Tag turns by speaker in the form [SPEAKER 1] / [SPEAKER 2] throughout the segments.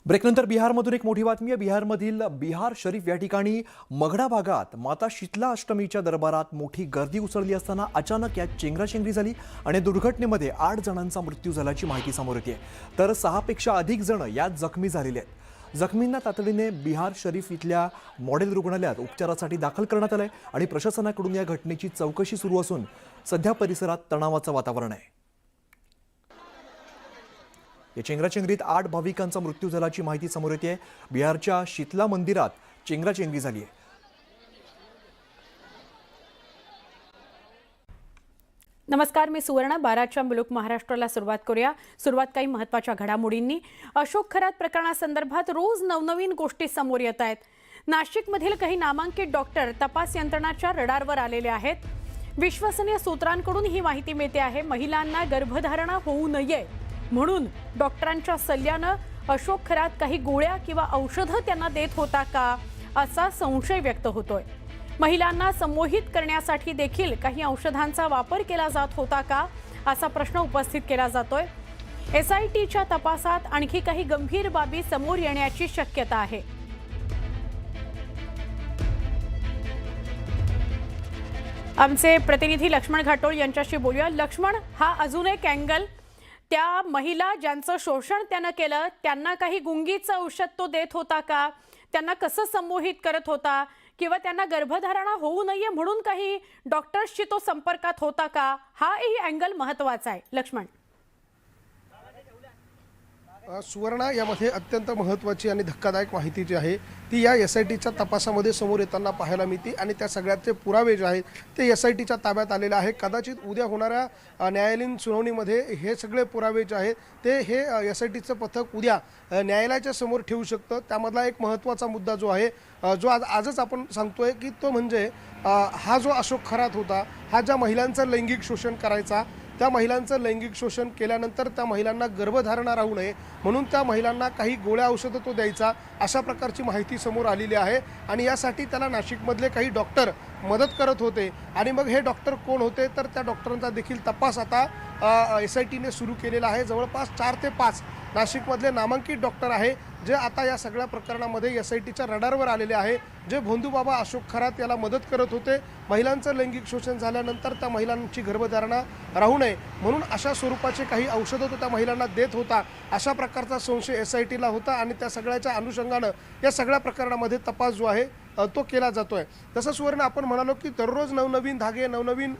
[SPEAKER 1] ब्रेकनंतर बिहारमधून एक मोठी बातमी आहे। बिहारमधील बिहार शरीफ या ठिकाणी मगडा भागात माता शीतला अष्टमीच्या दरबारात मोठी गर्दी उसळली असताना अचानक यात चेंगराचेंगरी झाली आणि दुर्घटनेमध्ये 8 जणांचा मृत्यू झाल्याची माहिती समोर येते। तर 6 पेक्षा अधिक जण यात जखमी झालेले आहेत। जखमींना तातडीने बिहार शरीफ इथल्या मॉडेल रुग्णालयात उपचारासाठी दाखल करण्यात आलंय आणि प्रशासनाकडून या घटनेची चौकशी सुरू असून सध्या परिसरात तणावाचं वातावरण आहे। या चेंगराचेंगरीत 8 भाविकांचा मृत्यू झाल्याची माहिती समोर येते। बिहारच्या शीतला मंदिरात चेंगराचेंगरी झाली आहे।
[SPEAKER 2] नमस्कार, मी सुवर्णा। 12च्या मुलुक महाराष्ट्राला सुरुवात करूया। सुरुवात काही महत्त्वाच्या घडामोडींनी। अशोक खरात प्रकरणासंदर्भात रोज नवनवीन गोष्टी समोर येत आहेत। नाशिकमधील काही नामांकित डॉक्टर तपास यंत्रणाच्या रडारवर आलेले आहेत। विश्वसनीय सूत्रांकडून ही माहिती मिळते आहे। महिलांना गर्भधारणा होऊ नये म्हणून डॉक्टरांच्या सल्ल्याने अशोक खरात काही गोळ्या किंवा औषधं त्यांना देत होता का, असा संशय व्यक्त होतोय। महिलांना संमोहित करण्यासाठी देखील काही औषधांचा वापर केला जात होता का, असा प्रश्न उपस्थित केला जातोय। SITच्या तपासात आणखी काही गंभीर बाबी समोर येण्याची शक्यता आहे। आमचे प्रतिनिधी लक्ष्मण घाटोळ यांच्याशी बोलूया। लक्ष्मण, हा अजून एक अँगल, त्या महिला ज्यांचं शोषण त्यानं केलं त्यांना काही गुंगीचं औषध तो देत होता का, त्यांना कसं संमोहित करत होता, किंवा त्यांना गर्भधारणा होऊ नये म्हणून काही डॉक्टर्सशी तो संपर्कात होता का, हाही अँगल महत्त्वाचा आहे। लक्ष्मण,
[SPEAKER 3] सुवर्णा, यामध्ये अत्यंत महत्त्वाची आणि धक्कादायक माहिती जी आहे ती या SITच्या तपासामध्ये समोर येताना पाहायला मिळते आणि त्या सगळ्याचे पुरावे जे आहेत ते SITच्या ताब्यात आलेले आहे। कदाचित उद्या होणाऱ्या न्यायालयीन सुनावणीमध्ये हे सगळे पुरावे जे आहेत ते हे SITचं पथक उद्या न्यायालयाच्या समोर ठेवू शकतं। त्यामधला एक महत्त्वाचा मुद्दा जो आहे, जो आजच आपण सांगतोय की तो म्हणजे हा जो अशोक खरात होता, हा ज्या महिलांचं लैंगिक शोषण करायचा, त्या महिलांचं लैंगिक शोषण केल्यानंतर त्या महिलांना गर्भधारणा राहू नये म्हणून त्या महिलांना काही गोळ्या औषधं तो द्यायचा, अशा प्रकारची माहिती समोर आलेली आहे। आणि यासाठी त्याला नाशिकमधले काही डॉक्टर मदत करत होते। आणि मग हे डॉक्टर कोण होते, तर त्या डॉक्टरांचा देखील तपास आता SITने सुरू केलेला आहे। जवळपास 4 ते 5 नाशिकमधले नामांकित डॉक्टर आहे जे आता या सगळ्या प्रकरणामध्ये SITच्या रडारवर आलेले आहे, जे भोंदूबाबा अशोक खरात याला मदत करत होते। महिलांचं लैंगिक शोषण झाल्यानंतर त्या महिलांची गर्भधारणा राहू नये म्हणून अशा स्वरूपाचे काही औषधं तो त्या महिलांना देत होता, अशा प्रकारचा संशय SITला होता। आणि त्या सगळ्याच्या अनुषंगानं या सगळ्या प्रकरणामध्ये तपास जो आहे तो केला जातोय। तसं सुवर्ण, आपण म्हणालो की दररोज नवनवीन धागे, नवनवीन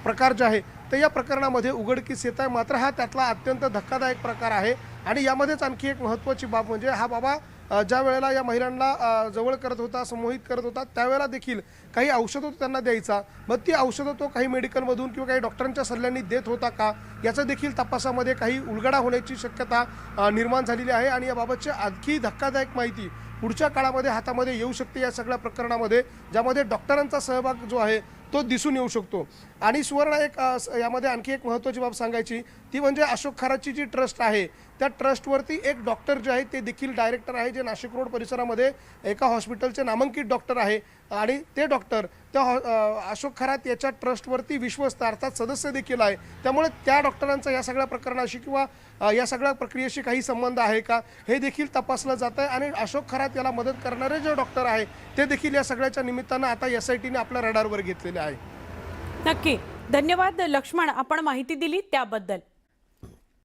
[SPEAKER 3] प्रकार जे आहे ते या प्रकरणामध्ये उघडकीस येत आहे। मात्र हा त्यातला अत्यंत धक्कादायक प्रकार आहे। आणि यामध्येच आणखी एक महत्त्वाची बाब म्हणजे हा बाबा ज्या वेळेला या महिलांना जवळ करत होता, संमोहित करत होता, त्यावेळेला देखील काही औषधं त्यांना द्यायचा। मग ती औषधं तो काही मेडिकलमधून किंवा काही डॉक्टरांच्या सल्ल्याने देत होता का, याचा देखील तपासामध्ये काही उलगडा होण्याची शक्यता निर्माण झालेली आहे। आणि याबाबतची आणखी धक्कादायक माहिती पुढच्या काळामध्ये हातामध्ये येऊ शकते या सगळ्या प्रकरणामध्ये, ज्यामध्ये डॉक्टरांचा सहभाग जो आहे तो दिसून येऊ शकतो। आणि सुवर्ण, एक यामध्ये आणखी एक महत्त्वाची बाब सांगायची ती म्हणजे अशोक खरातची जी ट्रस्ट आहे त्या ट्रस्टवरती एक डॉक्टर जे आहे ते देखील डायरेक्टर आहे, जे नाशिक रोड परिसरामध्ये एका हॉस्पिटलचे नामांकित डॉक्टर आहे। आणि ते डॉक्टर त्या अशोक खरात याच्या ट्रस्टवरती विश्वस्त अर्थात सदस्य देखील आहे। त्यामुळे त्या डॉक्टरांचा या सगळ्या प्रकरणाशी किंवा या सगळ्या प्रक्रियेशी काही संबंध आहे का, हे देखील तपासलं जात आहे। आणि अशोक खरात याला मदत करणारे जे डॉक्टर आहे ते देखील या सगळ्याच्या निमित्तानं आता SITने आपल्या रडारवर घेतलेले आहे।
[SPEAKER 2] नक्की धन्यवाद लक्ष्मण, आपण माहिती दिली त्याबद्दल।